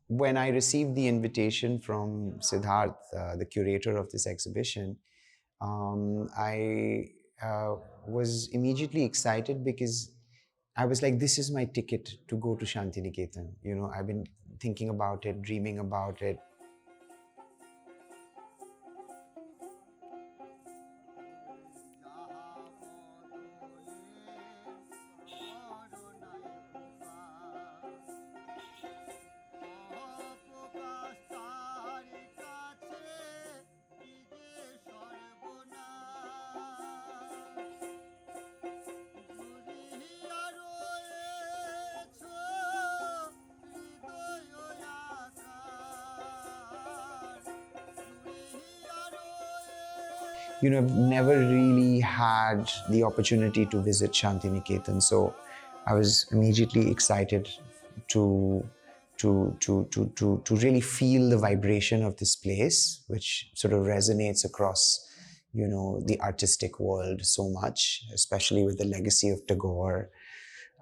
when I received the invitation from Siddharth, the curator of this exhibition, I was immediately excited because I was like, this is my ticket to go to Shantiniketan. You know, I've been thinking about it, dreaming about it. You know, I've never really had the opportunity to visit Shantiniketan, so I was immediately excited to to really feel the vibration of this place, which sort of resonates across, you know, the artistic world so much, especially with the legacy of Tagore.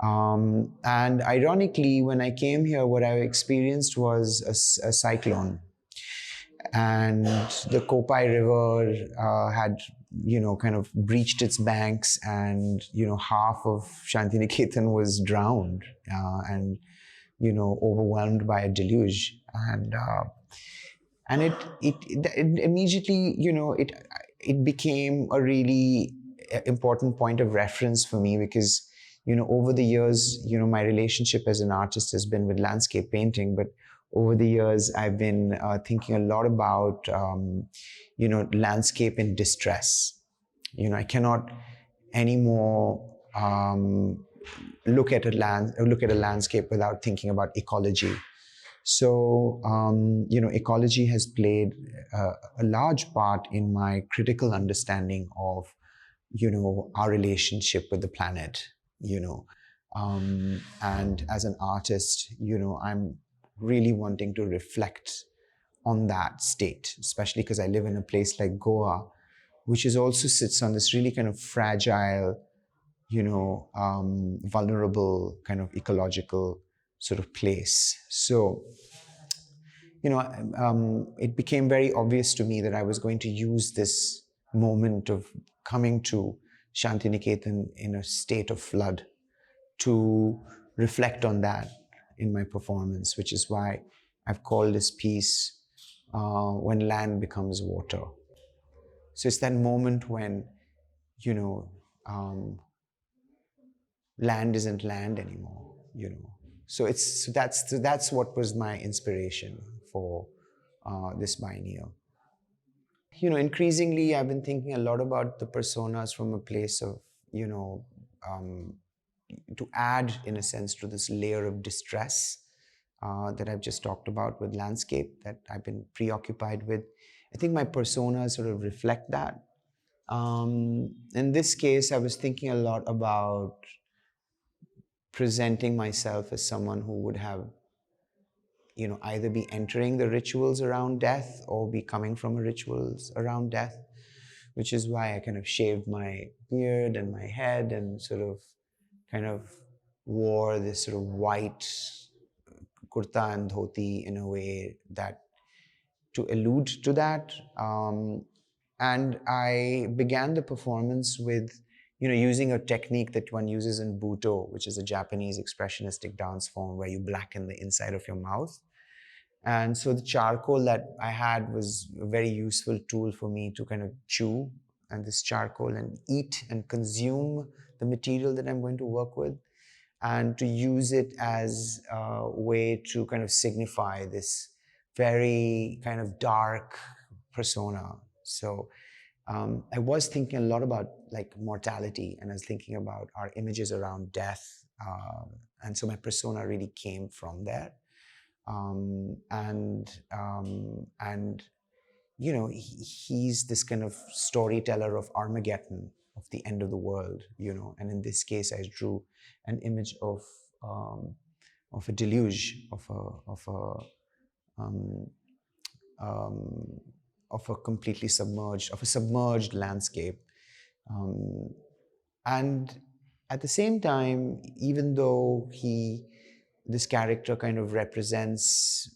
And ironically, when I came here, what I experienced was a cyclone, and the Kopai River had, you know, kind of breached its banks, and, you know, half of Shantiniketan was drowned and, you know, overwhelmed by a deluge. And it immediately, you know, it became a really important point of reference for me, because, you know, over the years, you know, my relationship as an artist has been with landscape painting, but over the years, I've been thinking a lot about, you know, landscape in distress. You know, I cannot anymore look at a landscape without thinking about ecology. So, you know, ecology has played a large part in my critical understanding of, you know, our relationship with the planet, you know. And as an artist, you know, I'm really wanting to reflect on that state, especially because I live in a place like Goa, which is also sits on this really kind of fragile, you know, vulnerable kind of ecological sort of place. So, you know, it became very obvious to me that I was going to use this moment of coming to Shantiniketan in a state of flood to reflect on that in my performance, which is why I've called this piece When Land Becomes Water. So it's that moment when, you know, land isn't land anymore, you know. So that's what was my inspiration for this biennial. You know, increasingly, I've been thinking a lot about the personas from a place of, you know, um, to add, in a sense, to this layer of distress that I've just talked about with landscape that I've been preoccupied with. I think my personas sort of reflect that. In this case, I was thinking a lot about presenting myself as someone who would have, you know, either be entering the rituals around death or be coming from rituals around death, which is why I kind of shaved my beard and my head and sort of kind of wore this sort of white kurta and dhoti in a way that to allude to that. And I began the performance with, you know, using a technique that one uses in Buto, which is a Japanese expressionistic dance form where you blacken the inside of your mouth. And so the charcoal that I had was a very useful tool for me to kind of chew and this charcoal and eat and consume the material that I'm going to work with, and to use it as a way to kind of signify this very kind of dark persona. So I was thinking a lot about like mortality, and I was thinking about our images around death. And so my persona really came from there. And you know, he's this kind of storyteller of Armageddon, of the end of the world, you know. And in this case, I drew an image of a deluge, um, um, of a completely submerged, of a submerged landscape. Um, and at the same time, even though this character kind of represents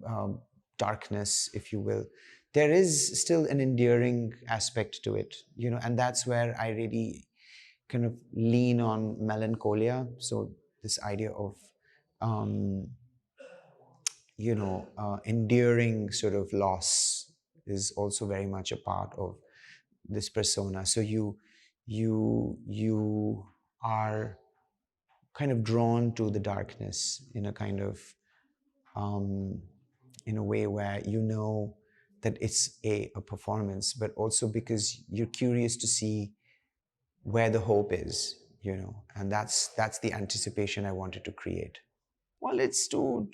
um, darkness, if you will, there is still an endearing aspect to it, and that's where I really kind of lean on melancholia. So this idea of um, enduring sort of loss is also very much a part of this persona. So you are kind of drawn to the darkness in a kind of um, in a way where that it's a performance, but also because you're curious to see where the hope is, and that's the anticipation I wanted to create. Well, it's to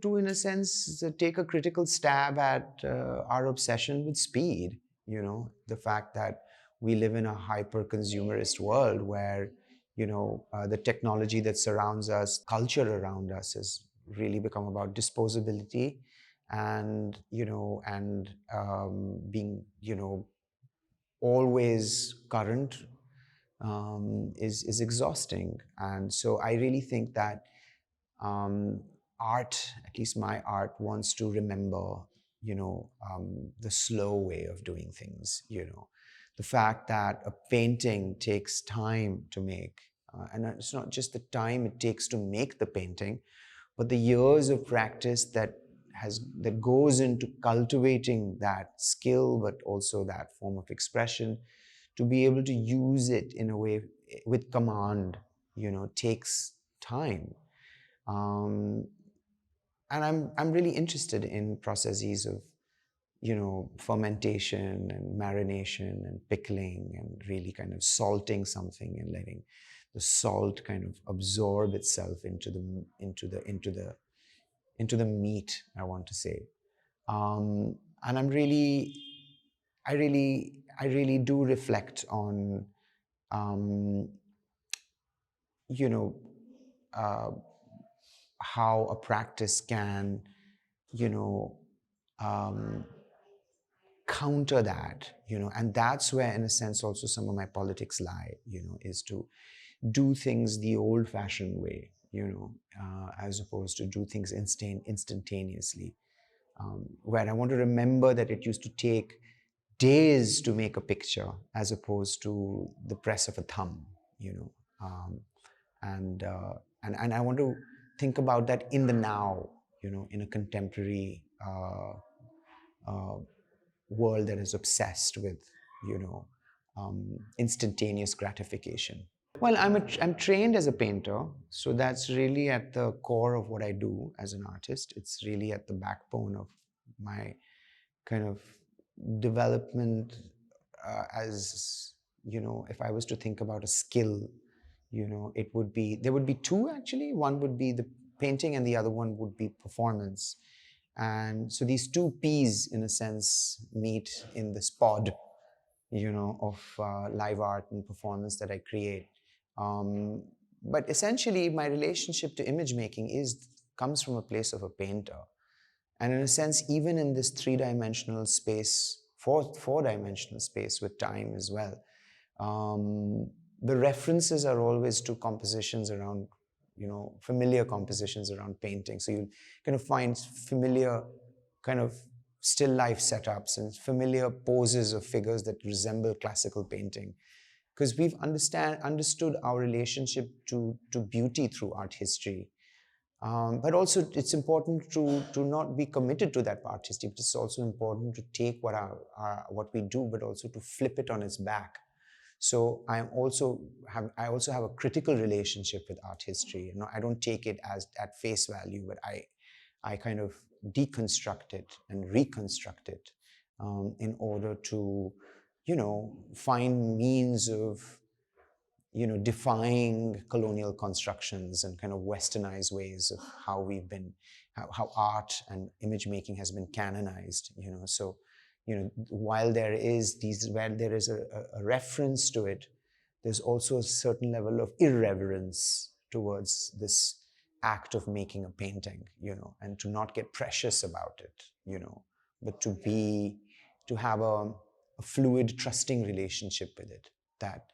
in a sense take a critical stab at our obsession with speed. The fact that we live in a hyper consumerist world where the technology that surrounds us, culture around us, has really become about disposability, and being always current is exhausting. And so I really think that art, at least my art, wants to remember, the slow way of doing things. The fact that a painting takes time to make, and it's not just the time it takes to make the painting, but the years of practice that goes into cultivating that skill, but also that form of expression, to be able to use it in a way with command, takes time. um, and I'm really interested in processes of fermentation and marination and pickling, and really kind of salting something and letting the salt kind of absorb itself into the meat, I want to say. And I really do reflect on um, you know uh, how a practice can, you know, um, counter that, and that's where, in a sense, also some of my politics lie, is to do things the old-fashioned way, as opposed to do things instantaneously. Where I want to remember that it used to take days to make a picture, as opposed to the press of a thumb, and and I want to think about that in the now, in a contemporary uh, world that is obsessed with, you know, instantaneous gratification. Well, I'm trained as a painter, so that's really at the core of what I do as an artist. It's really at the backbone of my kind of development, as if I was to think about a skill, there would be two actually. One would be the painting, and the other one would be performance. And so these two P's, in a sense, meet in this pod, of live art and performance that I create. Um, but essentially, my relationship to image making comes from a place of a painter. And in a sense, even in this three-dimensional space, four-dimensional space with time as well, the references are always to compositions around, familiar compositions around painting. So you kind of find familiar kind of still life setups and familiar poses of figures that resemble classical painting, because we've understood our relationship to beauty through art history. But also, it's important to not be committed to that art history. It's also important to take what we do, but also to flip it on its back. So I also have a critical relationship with art history. I don't take it as at face value, but I kind of deconstruct it and reconstruct it, in order to, find means of, defying colonial constructions and kind of westernized ways of how art and image making has been canonized. So, while there is a reference to it, there's also a certain level of irreverence towards this act of making a painting, and to not get precious about it, but to have a fluid, trusting relationship with it. That,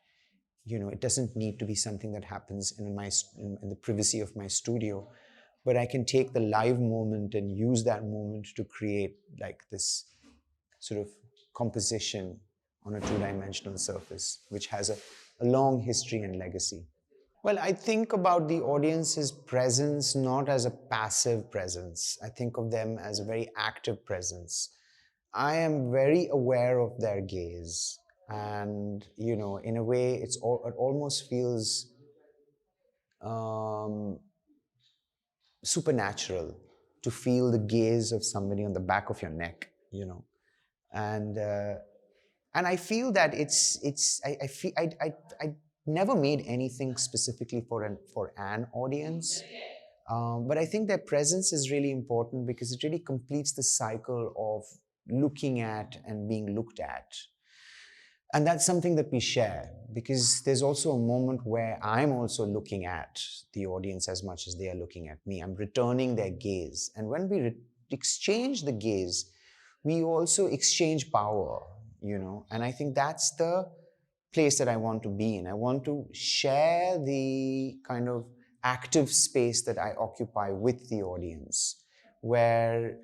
it doesn't need to be something that happens in the privacy of my studio, but I can take the live moment and use that moment to create like this sort of composition on a two-dimensional surface, which has a long history and legacy. Well, I think about the audience's presence not as a passive presence. I think of them as a very active presence. I am very aware of their gaze. And, in a way, it almost feels um, supernatural to feel the gaze of somebody on the back of your neck, and and I feel that I feel I never made anything specifically for an audience, but I think their presence is really important because it really completes the cycle of looking at and being looked at. And that's something that we share because there's also a moment where I'm also looking at the audience as much as they are looking at me. I'm returning their gaze. And when we exchange the gaze, we also exchange power, and I think that's the place that I want to be in. I want to share the kind of active space that I occupy with the audience, where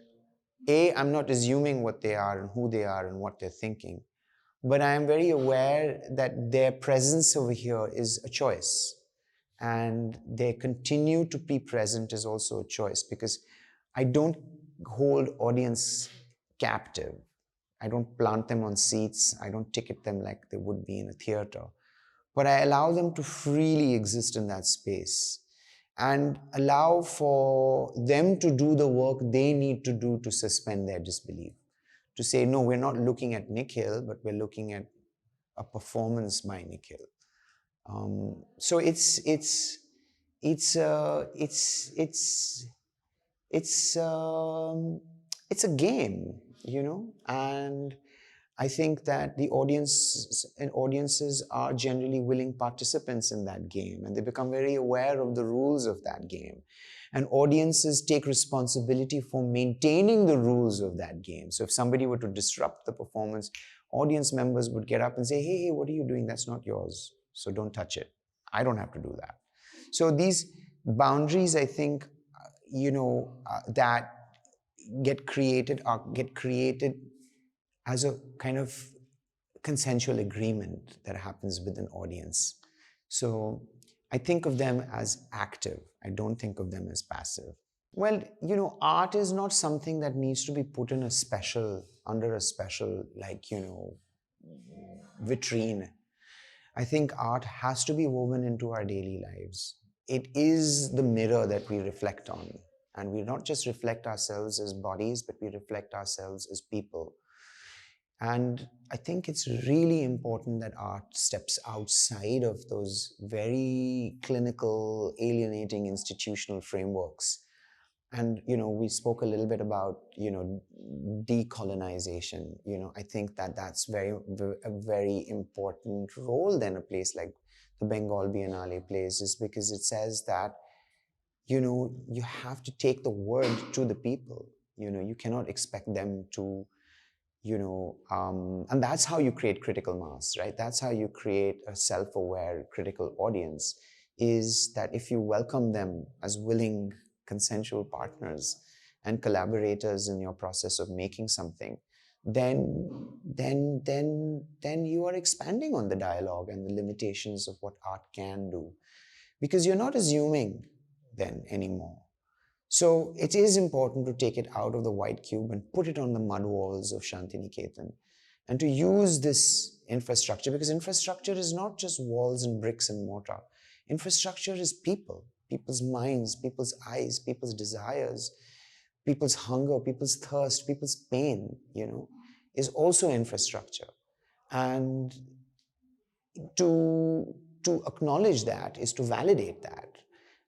I'm not assuming what they are and who they are and what they're thinking, but I am very aware that their presence over here is a choice. And their continue to be present is also a choice because I don't hold audience captive. I don't plant them on seats. I don't ticket them like they would be in a theater. But I allow them to freely exist in that space and allow for them to do the work they need to do to suspend their disbelief. To say, no, we're not looking at Nikhil, but we're looking at a performance by Nikhil. So it's a game, and I think that the audiences are generally willing participants in that game, and they become very aware of the rules of that game. And audiences take responsibility for maintaining the rules of that game. So if somebody were to disrupt the performance, audience members would get up and say, hey, what are you doing? That's not yours. So don't touch it. I don't have to do that. So these boundaries, I think, that get created as a kind of consensual agreement that happens with an audience. So I think of them as active. I don't think of them as passive. Well, art is not something that needs to be put in under a special, vitrine. I think art has to be woven into our daily lives. It is the mirror that we reflect on. And we not just reflect ourselves as bodies, but we reflect ourselves as people. And I think it's really important that art steps outside of those very clinical, alienating institutional frameworks. And, we spoke a little bit about, decolonization. I think that that's a very important role then a place like the Bengal Biennale plays, is because it says that, you have to take the word to the people. You cannot expect them to, and that's how you create critical mass, right? That's how you create a self-aware critical audience, is that if you welcome them as willing consensual partners and collaborators in your process of making something, then you are expanding on the dialogue and the limitations of what art can do, because you're not assuming then anymore. So it is important to take it out of the white cube and put it on the mud walls of Shantiniketan, and to use this infrastructure, because infrastructure is not just walls and bricks and mortar. Infrastructure is people, people's minds, people's eyes, people's desires, people's hunger, people's thirst, people's pain, is also infrastructure. And to acknowledge that is to validate that.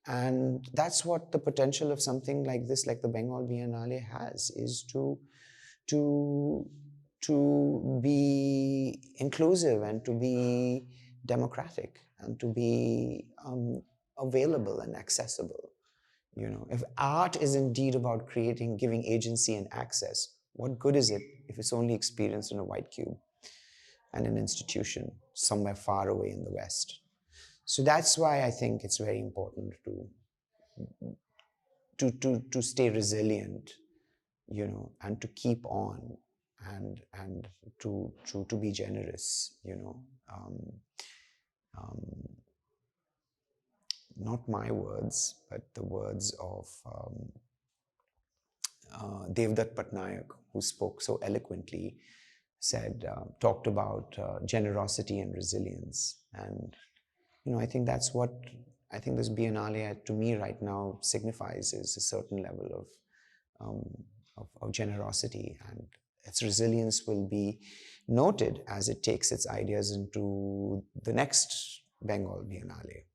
And that's what the potential of something like this, like the Bengal Biennale has, is to be inclusive and to be democratic and to be available and accessible. If art is indeed about giving agency and access, what good is it if it's only experienced in a white cube and an institution somewhere far away in the West? So that's why I think it's very important to to stay resilient, you know, and to keep on, and to be generous, you know. Not my words, but the words of Devdutt Patnaik, who spoke so eloquently, said, talked about generosity and resilience. And, you know, I think that's what I think this Biennale to me right now signifies, is a certain level of generosity, and its resilience will be noted as it takes its ideas into the next Bengal Biennale.